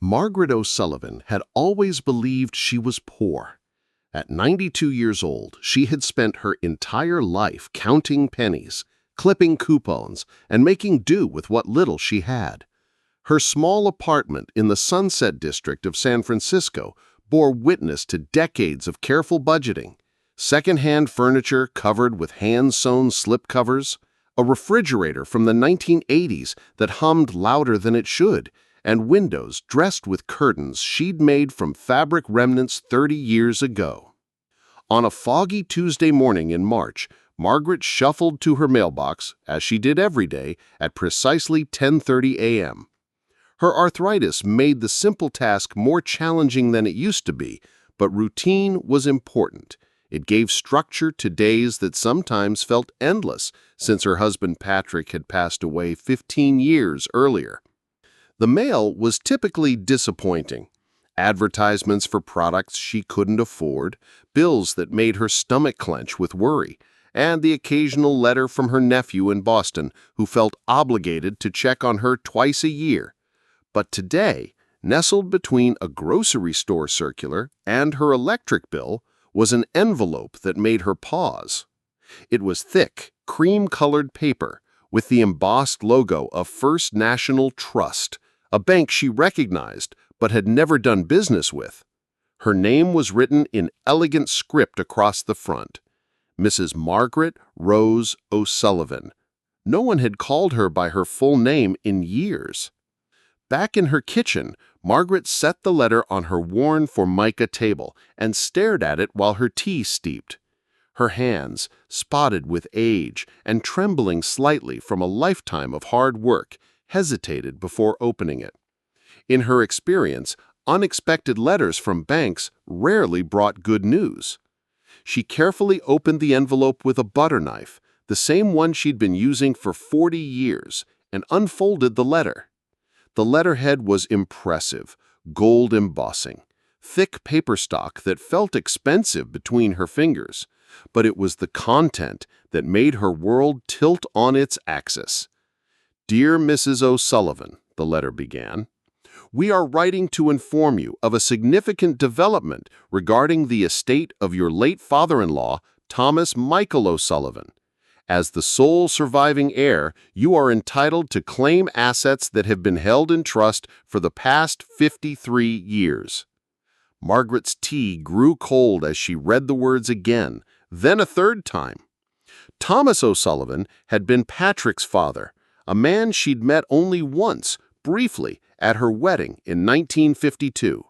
Margaret O'Sullivan had always believed she was poor. At 92 years old, she had spent her entire life counting pennies, clipping coupons, and making do with what little she had. Her small apartment in the Sunset District of San Francisco bore witness to decades of careful budgeting, second-hand furniture covered with hand-sewn slipcovers, a refrigerator from the 1980s that hummed louder than it should, and windows dressed with curtains she'd made from fabric remnants 30 years ago. On a foggy Tuesday morning in March, Margaret shuffled to her mailbox, as she did every day, at precisely 10:30 a.m. Her arthritis made the simple task more challenging than it used to be, but routine was important. It gave structure to days that sometimes felt endless since her husband Patrick had passed away 15 years earlier. The mail was typically disappointing. Advertisements for products she couldn't afford, bills that made her stomach clench with worry, and the occasional letter from her nephew in Boston who felt obligated to check on her twice a year. But today, nestled between a grocery store circular and her electric bill, was an envelope that made her pause. It was thick, cream-colored paper with the embossed logo of First National Trust, a bank she recognized but had never done business with. Her name was written in elegant script across the front: Mrs. Margaret Rose O'Sullivan. No one had called her by her full name in years. Back in her kitchen, Margaret set the letter on her worn Formica table and stared at it while her tea steeped. Her hands, spotted with age and trembling slightly from a lifetime of hard work, hesitated before opening it. In her experience, unexpected letters from banks rarely brought good news. She carefully opened the envelope with a butter knife, the same one she'd been using for 40 years, and unfolded the letter. The letterhead was impressive, gold embossing, thick paper stock that felt expensive between her fingers, but it was the content that made her world tilt on its axis. "Dear Mrs. O'Sullivan," the letter began, "we are writing to inform you of a significant development regarding the estate of your late father-in-law, Thomas Michael O'Sullivan. As the sole surviving heir, you are entitled to claim assets that have been held in trust for the past 53 years. Margaret's tea grew cold as she read the words again, then a third time. Thomas O'Sullivan had been Patrick's father, a man she'd met only once, briefly, at her wedding in 1952.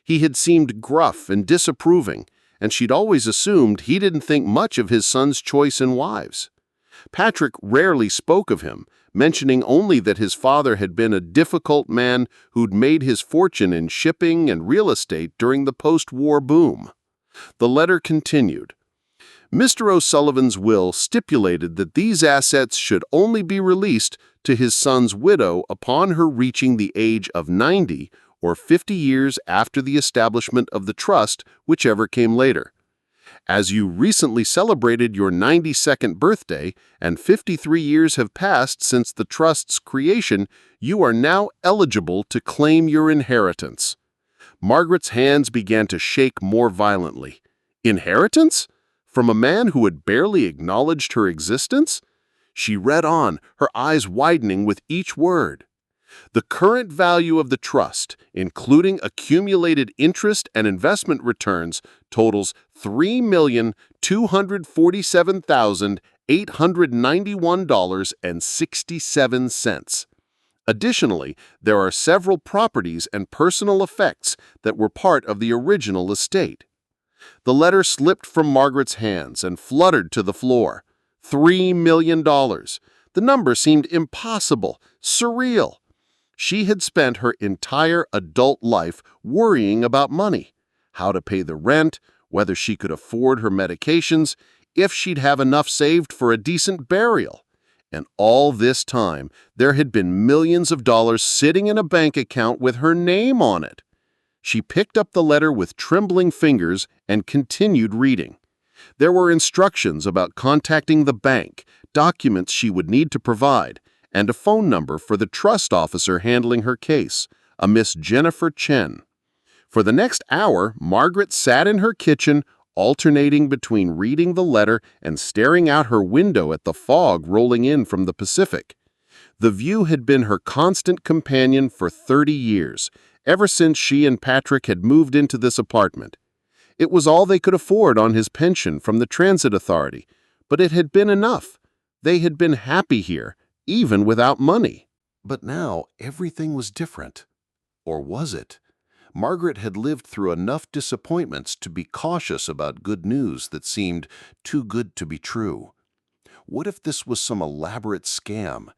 He had seemed gruff and disapproving, and she'd always assumed he didn't think much of his son's choice in wives. Patrick rarely spoke of him, mentioning only that his father had been a difficult man who'd made his fortune in shipping and real estate during the post-war boom. The letter continued. Mr. O'Sullivan's will stipulated that these assets should only be released to his son's widow upon her reaching the age of 90 or 50 years after the establishment of the trust, whichever came later. As you recently celebrated your 92nd birthday and 53 years have passed since the trust's creation, you are now eligible to claim your inheritance." Margaret's hands began to shake more violently. Inheritance? From a man who had barely acknowledged her existence? She read on, her eyes widening with each word. "The current value of the trust, including accumulated interest and investment returns, totals $3,247,891.67. Additionally, there are several properties and personal effects that were part of the original estate." The letter slipped from Margaret's hands and fluttered to the floor. $3 million. The number seemed impossible, surreal. She had spent her entire adult life worrying about money, how to pay the rent, whether she could afford her medications, if she'd have enough saved for a decent burial. And all this time, there had been millions of dollars sitting in a bank account with her name on it. She picked up the letter with trembling fingers and continued reading. There were instructions about contacting the bank, documents she would need to provide, and a phone number for the trust officer handling her case, a Miss Jennifer Chen. For the next hour, Margaret sat in her kitchen, alternating between reading the letter and staring out her window at the fog rolling in from the Pacific. The view had been her constant companion for 30 years, ever since she and Patrick had moved into this apartment. It was all they could afford on his pension from the Transit Authority, but it had been enough. They had been happy here, even without money. But now everything was different. Or was it? Margaret had lived through enough disappointments to be cautious about good news that seemed too good to be true. What if this was some elaborate scam?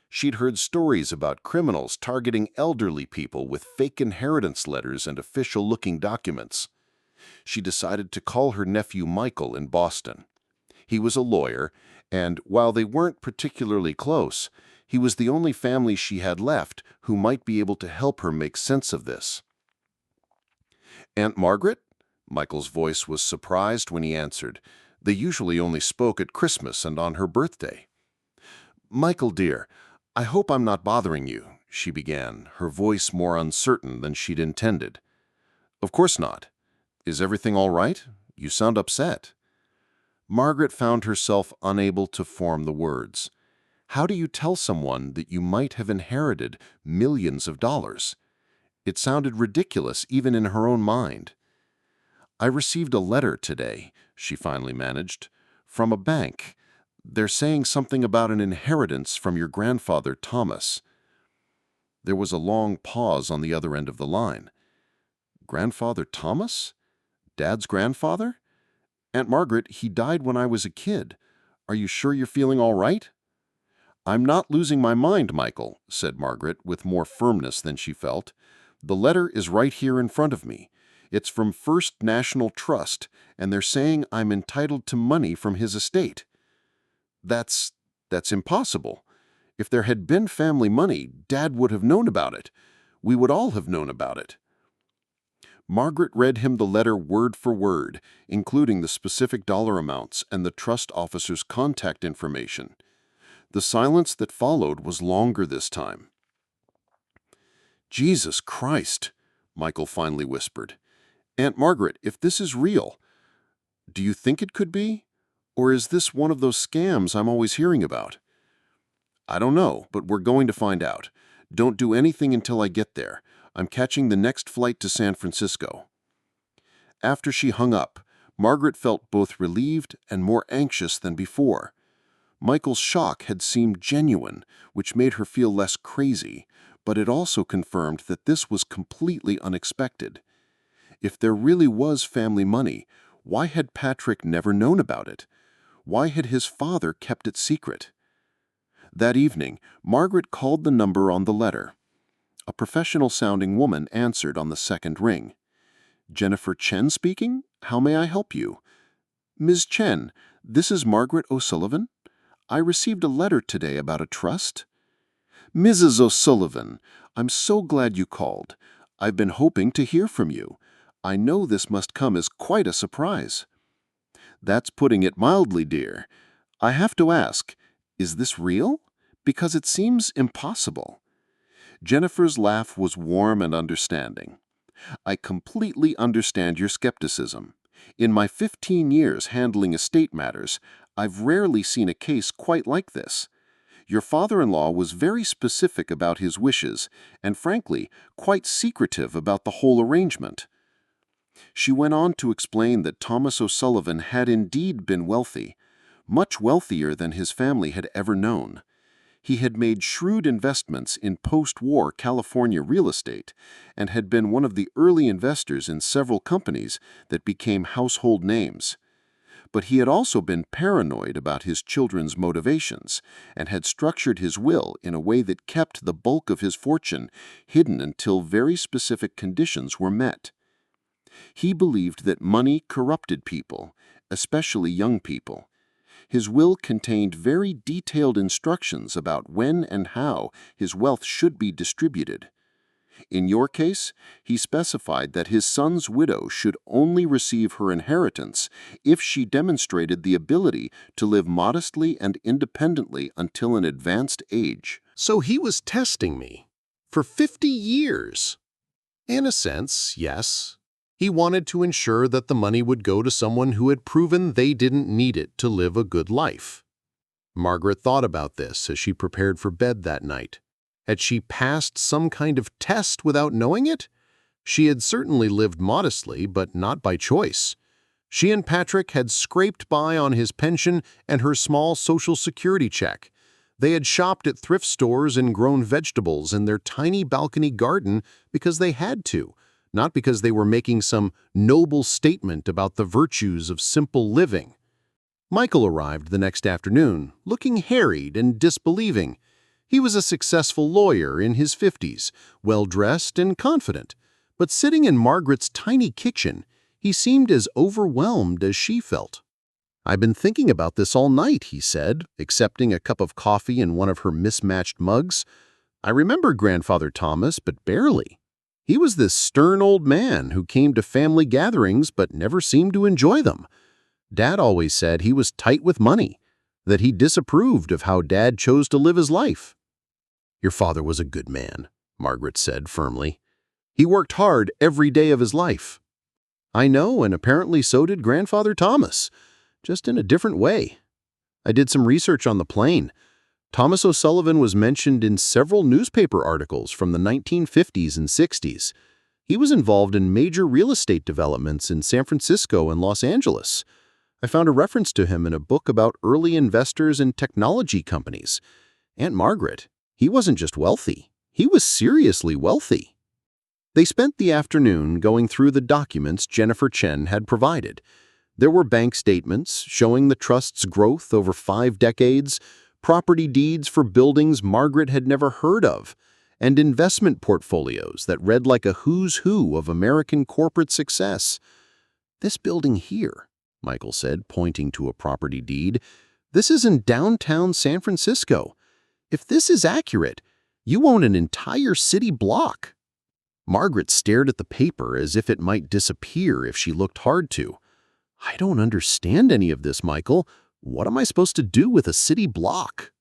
She'd heard stories about criminals targeting elderly people with fake inheritance letters and official-looking documents. She decided to call her nephew Michael in Boston. He was a lawyer, and while they weren't particularly close, he was the only family she had left who might be able to help her make sense of this. "Aunt Margaret?" Michael's voice was surprised when he answered. They usually only spoke at Christmas and on her birthday. "Michael, dear, I hope I'm not bothering you," she began, her voice more uncertain than she'd intended. "Of course not. Is everything all right? You sound upset." Margaret found herself unable to form the words. How do you tell someone that you might have inherited millions of dollars? It sounded ridiculous even in her own mind. "I received a letter today," she finally managed, "from a bank. They're saying something about an inheritance from your grandfather, Thomas." There was a long pause on the other end of the line. "Grandfather Thomas? Dad's grandfather? Aunt Margaret, he died when I was a kid. Are you sure you're feeling all right?" "I'm not losing my mind, Michael," said Margaret with more firmness than she felt. "The letter is right here in front of me. It's from First National Trust, and they're saying I'm entitled to money from his estate." That's impossible. If there had been family money, Dad would have known about it. We would all have known about it." Margaret read him the letter word for word, including the specific dollar amounts and the trust officer's contact information. The silence that followed was longer this time. "Jesus Christ," Michael finally whispered. "Aunt Margaret, if this is real, do you think it could be? Or is this one of those scams I'm always hearing about?" "I don't know, but we're going to find out. Don't do anything until I get there. I'm catching the next flight to San Francisco." After she hung up, Margaret felt both relieved and more anxious than before. Michael's shock had seemed genuine, which made her feel less crazy, but it also confirmed that this was completely unexpected. If there really was family money, why had Patrick never known about it? Why had his father kept it secret? That evening, Margaret called the number on the letter. A professional-sounding woman answered on the second ring. "Jennifer Chen speaking? How may I help you?" "Ms. Chen, this is Margaret O'Sullivan. I received a letter today about a trust." "Mrs. O'Sullivan, I'm so glad you called. I've been hoping to hear from you. I know this must come as quite a surprise." "That's putting it mildly, dear. I have to ask, is this real? Because it seems impossible." Jennifer's laugh was warm and understanding. "I completely understand your skepticism. In my 15 years handling estate matters, I've rarely seen a case quite like this. Your father-in-law was very specific about his wishes and, frankly, quite secretive about the whole arrangement." She went on to explain that Thomas O'Sullivan had indeed been wealthy, much wealthier than his family had ever known. He had made shrewd investments in post-war California real estate and had been one of the early investors in several companies that became household names. But he had also been paranoid about his children's motivations and had structured his will in a way that kept the bulk of his fortune hidden until very specific conditions were met. He believed that money corrupted people, especially young people. His will contained very detailed instructions about when and how his wealth should be distributed. In your case, he specified that his son's widow should only receive her inheritance if she demonstrated the ability to live modestly and independently until an advanced age. So he was testing me. For 50 years. In a sense, yes. He wanted to ensure that the money would go to someone who had proven they didn't need it to live a good life. Margaret thought about this as she prepared for bed that night. Had she passed some kind of test without knowing it? She had certainly lived modestly, but not by choice. She and Patrick had scraped by on his pension and her small Social Security check. They had shopped at thrift stores and grown vegetables in their tiny balcony garden because they had to, not because they were making some noble statement about the virtues of simple living. Michael arrived the next afternoon, looking harried and disbelieving. He was a successful lawyer in his 50s, well-dressed and confident. But sitting in Margaret's tiny kitchen, he seemed as overwhelmed as she felt. "I've been thinking about this all night," he said, accepting a cup of coffee in one of her mismatched mugs. "I remember Grandfather Thomas, but barely. He was this stern old man who came to family gatherings but never seemed to enjoy them. Dad always said he was tight with money, that he disapproved of how Dad chose to live his life." "Your father was a good man," Margaret said firmly. "He worked hard every day of his life." "I know, and apparently so did Grandfather Thomas, just in a different way. I did some research on the plane. Thomas O'Sullivan was mentioned in several newspaper articles from the 1950s and 60s. He was involved in major real estate developments in San Francisco and Los Angeles. I found a reference to him in a book about early investors in technology companies. Aunt Margaret, he wasn't just wealthy, he was seriously wealthy." They spent the afternoon going through the documents Jennifer Chen had provided. There were bank statements showing the trust's growth over 5 decades, property deeds for buildings Margaret had never heard of, and investment portfolios that read like a who's who of American corporate success. "This building here," Michael said, pointing to a property deed, "this is in downtown San Francisco. If this is accurate, you own an entire city block." Margaret stared at the paper as if it might disappear if she looked hard to. "I don't understand any of this, Michael. What am I supposed to do with a city block?"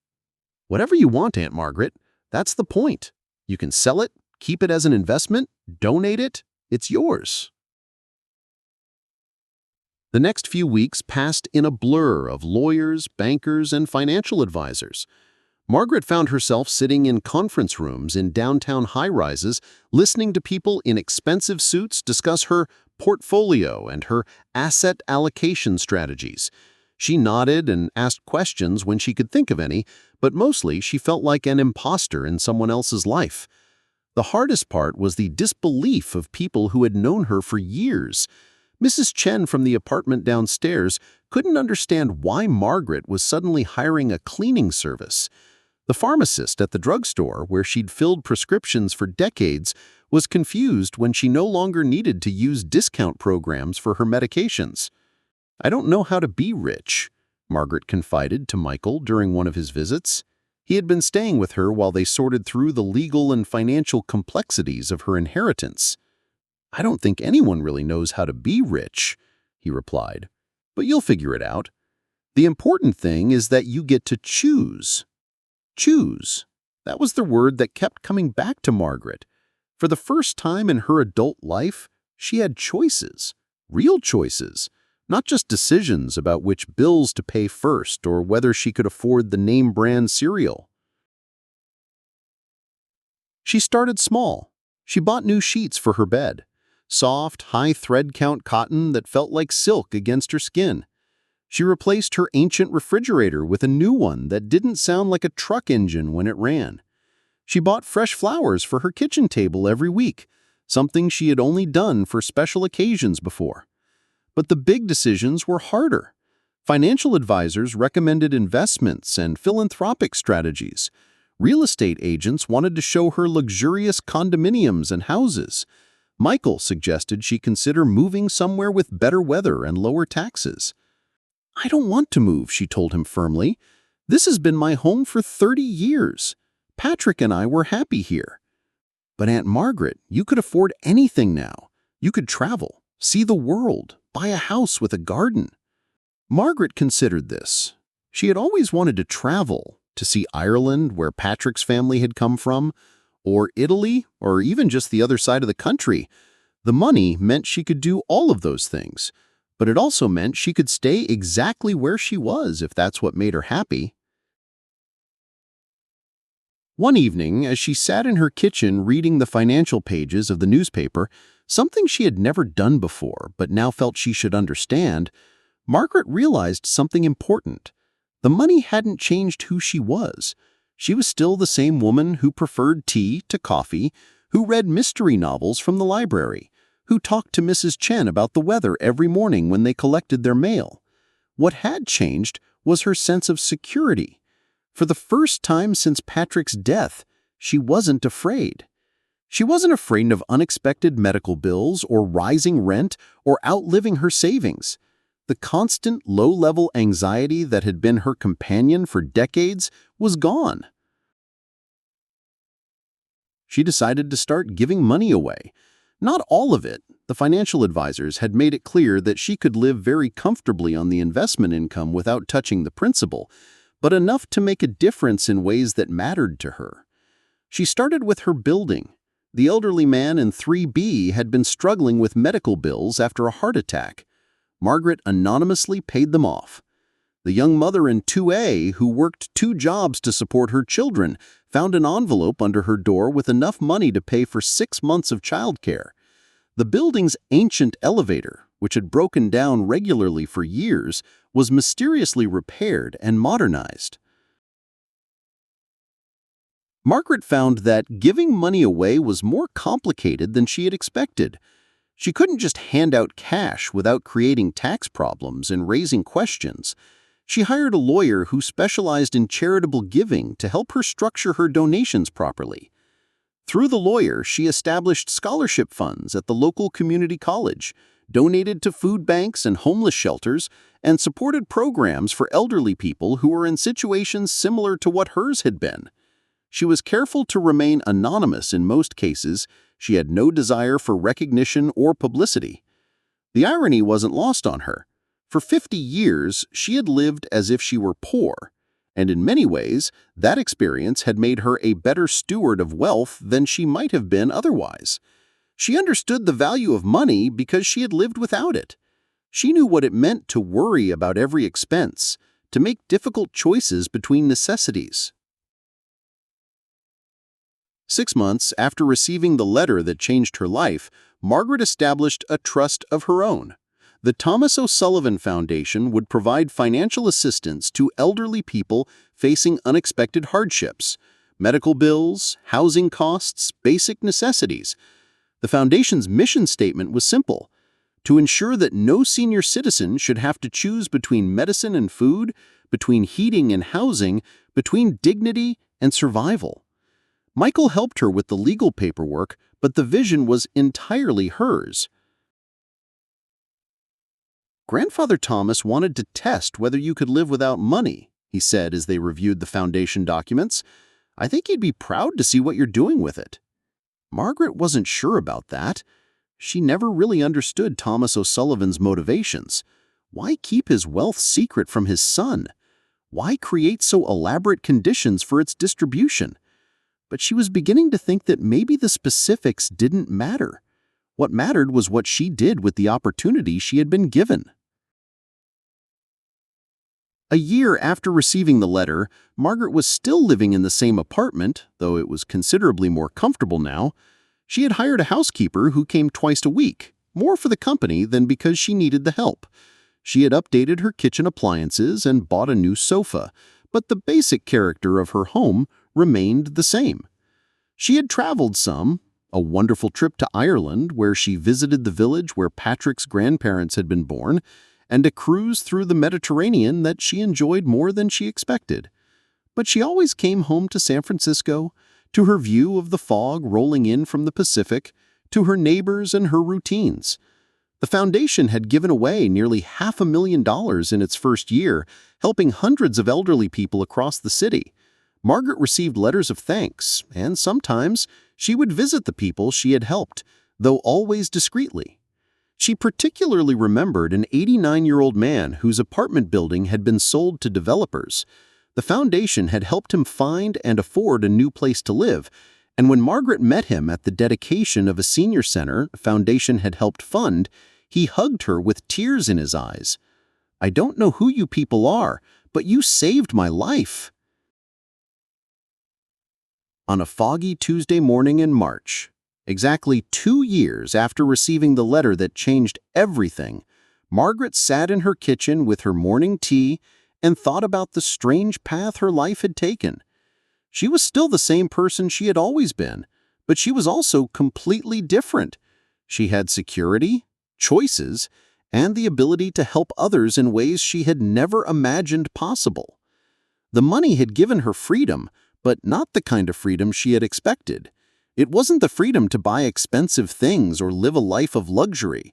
"Whatever you want, Aunt Margaret. That's the point. You can sell it, keep it as an investment, donate it. It's yours." The next few weeks passed in a blur of lawyers, bankers, and financial advisors. Margaret found herself sitting in conference rooms in downtown high-rises, listening to people in expensive suits discuss her portfolio and her asset allocation strategies. She nodded and asked questions when she could think of any, but mostly she felt like an imposter in someone else's life. The hardest part was the disbelief of people who had known her for years. Mrs. Chen from the apartment downstairs couldn't understand why Margaret was suddenly hiring a cleaning service. The pharmacist at the drugstore, where she'd filled prescriptions for decades, was confused when she no longer needed to use discount programs for her medications. "I don't know how to be rich," Margaret confided to Michael during one of his visits. He had been staying with her while they sorted through the legal and financial complexities of her inheritance. "I don't think anyone really knows how to be rich," he replied. "But you'll figure it out. The important thing is that you get to choose." Choose. That was the word that kept coming back to Margaret. For the first time in her adult life, she had choices, real choices, not just decisions about which bills to pay first or whether she could afford the name-brand cereal. She started small. She bought new sheets for her bed, soft, high thread count cotton that felt like silk against her skin. She replaced her ancient refrigerator with a new one that didn't sound like a truck engine when it ran. She bought fresh flowers for her kitchen table every week, something she had only done for special occasions before. But the big decisions were harder. Financial advisors recommended investments and philanthropic strategies. Real estate agents wanted to show her luxurious condominiums and houses. Michael suggested she consider moving somewhere with better weather and lower taxes. "I don't want to move," she told him firmly. "This has been my home for 30 years. Patrick and I were happy here." "But Aunt Margaret, you could afford anything now. You could travel, see the world, buy a house with a garden." Margaret considered this. She had always wanted to travel, to see Ireland, where Patrick's family had come from, or Italy, or even just the other side of the country. The money meant she could do all of those things, but it also meant she could stay exactly where she was if that's what made her happy. One evening, as she sat in her kitchen reading the financial pages of the newspaper, something she had never done before but now felt she should understand, Margaret realized something important. The money hadn't changed who she was. She was still the same woman who preferred tea to coffee, who read mystery novels from the library, who talked to Mrs. Chen about the weather every morning when they collected their mail. What had changed was her sense of security. For the first time since Patrick's death, she wasn't afraid. She wasn't afraid of unexpected medical bills or rising rent or outliving her savings. The constant low-level anxiety that had been her companion for decades was gone. She decided to start giving money away. Not all of it. The financial advisors had made it clear that she could live very comfortably on the investment income without touching the principal, but enough to make a difference in ways that mattered to her. She started with her building. The elderly man in 3B had been struggling with medical bills after a heart attack. Margaret anonymously paid them off. The young mother in 2A, who worked 2 jobs to support her children, found an envelope under her door with enough money to pay for 6 months of childcare. The building's ancient elevator, which had broken down regularly for years, was mysteriously repaired and modernized. Margaret found that giving money away was more complicated than she had expected. She couldn't just hand out cash without creating tax problems and raising questions. She hired a lawyer who specialized in charitable giving to help her structure her donations properly. Through the lawyer, she established scholarship funds at the local community college, donated to food banks and homeless shelters, and supported programs for elderly people who were in situations similar to what hers had been. She was careful to remain anonymous in most cases. She had no desire for recognition or publicity. The irony wasn't lost on her. For 50 years, she had lived as if she were poor, and in many ways, that experience had made her a better steward of wealth than she might have been otherwise. She understood the value of money because she had lived without it. She knew what it meant to worry about every expense, to make difficult choices between necessities. 6 months after receiving the letter that changed her life, Margaret established a trust of her own. The Thomas O'Sullivan Foundation would provide financial assistance to elderly people facing unexpected hardships, medical bills, housing costs, basic necessities. The foundation's mission statement was simple: to ensure that no senior citizen should have to choose between medicine and food, between heating and housing, between dignity and survival. Michael helped her with the legal paperwork, but the vision was entirely hers. "Grandfather Thomas wanted to test whether you could live without money," he said as they reviewed the foundation documents. "I think he'd be proud to see what you're doing with it." Margaret wasn't sure about that. She never really understood Thomas O'Sullivan's motivations. Why keep his wealth secret from his son? Why create so elaborate conditions for its distribution? But she was beginning to think that maybe the specifics didn't matter. What mattered was what she did with the opportunity she had been given. A year after receiving the letter, Margaret was still living in the same apartment, though it was considerably more comfortable now. She had hired a housekeeper who came twice a week, more for the company than because she needed the help. She had updated her kitchen appliances and bought a new sofa, but the basic character of her home remained the same. She had traveled some, a wonderful trip to Ireland where she visited the village where Patrick's grandparents had been born, and a cruise through the Mediterranean that she enjoyed more than she expected. But she always came home to San Francisco, to her view of the fog rolling in from the Pacific, to her neighbors and her routines. The foundation had given away nearly $500,000 in its first year, helping hundreds of elderly people across the city. Margaret received letters of thanks, and sometimes she would visit the people she had helped, though always discreetly. She particularly remembered an 89-year-old man whose apartment building had been sold to developers. The foundation had helped him find and afford a new place to live, And when Margaret met him at the dedication of a senior center a foundation had helped fund, he hugged her with tears in his eyes. "I don't know who you people are, but you saved my life." On a foggy Tuesday morning in March, exactly 2 years after receiving the letter that changed everything, Margaret sat in her kitchen with her morning tea and thought about the strange path her life had taken. She was still the same person she had always been, but she was also completely different. She had security, choices, and the ability to help others in ways she had never imagined possible. The money had given her freedom, but not the kind of freedom she had expected. It wasn't the freedom to buy expensive things or live a life of luxury.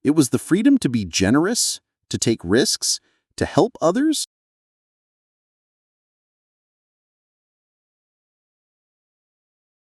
It was the freedom to be generous, to take risks, to help others,